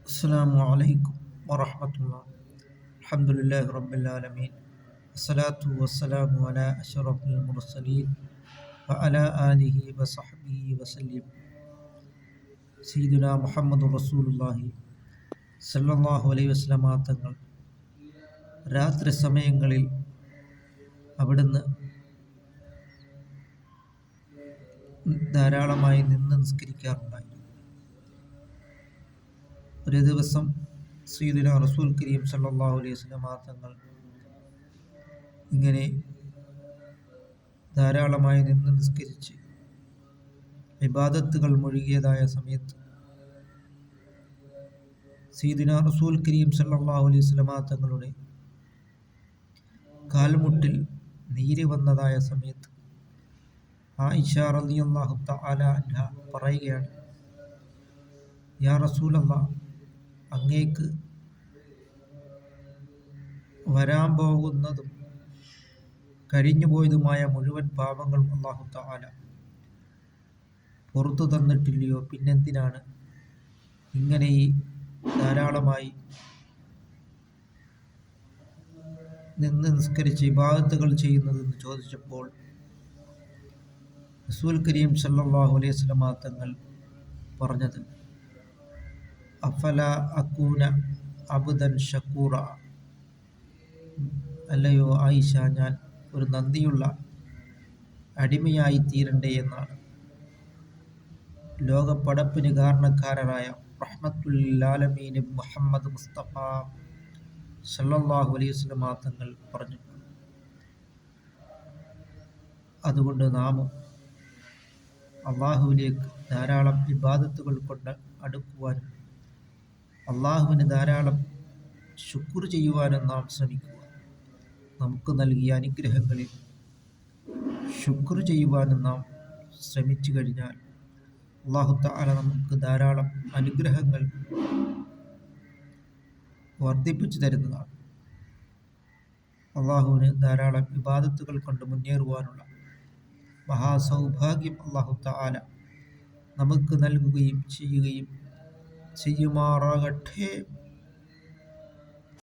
السلام عليكم ورحمة الله. الحمد لله رب العالمين، الصلاة والسلام على أشرف المرسلين وعلى آله وصحبه وسلم. سيدنا മുഹമ്മദ് റസൂലുള്ളാഹി സല്ലല്ലാഹു അലൈഹി വസല്ലമ തങ്ങൾ രാത്രി സമയങ്ങളിൽ അവിടുന്ന് ധാരാളമായി നിന്ന് നിസ്കരിക്കാറുണ്ടായി. ഒരു ദിവസം സയ്യിദുനാ റസൂൽ കരീം സല്ലല്ലാഹു അലൈഹി വസല്ലമ തങ്ങൾ ഇങ്ങനെ ധാരാളമായി നിന്ന് നിസ്കരിച്ച് ഇബാദത്തുകൾ മുഴുകിയതായ സമയത്ത് സയ്യിദുനാ റസൂൽ കരീം സല്ലല്ലാഹു അലൈഹി വസല്ലമ തങ്ങളുടെ കാൽമുട്ടിൽ നീര് വന്നതായ സമയത്ത് ആയിഷ റളിയല്ലാഹു തആല അൻഹ പറയുകയാണ്, യാ റസൂലല്ലാഹ്, അങ്ങേക്ക് വരാൻ പോകുന്നതും കഴിഞ്ഞുപോയതുമായ മുഴുവൻ പാപങ്ങളും അല്ലാഹു തആല പുറത്തു തന്നിട്ടില്ലയോ, പിന്നെന്തിനാണ് ഇങ്ങനെ ഈ ധാരാളമായി നിന്ന് നിസ്കരിച്ച് ഇബാദത്തുകൾ ചെയ്യുന്നതെന്ന് ചോദിച്ചപ്പോൾ റസൂൽ കരീം സല്ലല്ലാഹു അലൈഹി വസല്ലമ തങ്ങൾ പറഞ്ഞത്, അഫല അക്കൂന അബ്ദൻ ഷക്കൂറ, അല്ലയോ ആയിഷ, ഞാൻ ഒരു നന്ദിയുള്ള അടിമയായി തീരണ്ടേ എന്നാണ്. ലോകപ്പടപ്പിന് കാരണക്കാരനായ റഹ്മത്തുൽ ആലമീൻ മുഹമ്മദ് മുസ്തഫ സല്ലല്ലാഹു അലൈഹി വസല്ലമ തങ്ങൾ പറഞ്ഞു. അതുകൊണ്ട് നാമും അള്ളാഹുവിലേക്ക് ധാരാളം ഇബാദത്തുകൾ കൊണ്ട് അടുക്കുവാനും അള്ളാഹുവിന് ധാരാളം ശുക്ർ ചെയ്യുവാനും നാം ശ്രമിക്കുക. നമുക്ക് നൽകിയ അനുഗ്രഹങ്ങളിൽ ശുക്ർ ചെയ്യുവാനും നാം ശ്രമിച്ചു കഴിഞ്ഞാൽ അല്ലാഹു തആല നമുക്ക് ധാരാളം അനുഗ്രഹങ്ങൾ വർദ്ധിപ്പിച്ചു തരുന്നതാണ്. അള്ളാഹുവിന് ധാരാളം ഇബാദത്തുകൾ കൊണ്ട് മുന്നേറുവാനുള്ള മഹാസൗഭാഗ്യം അല്ലാഹു തആല നമുക്ക് നൽകുകയും ചെയ്യുമാറാകട്ടെ.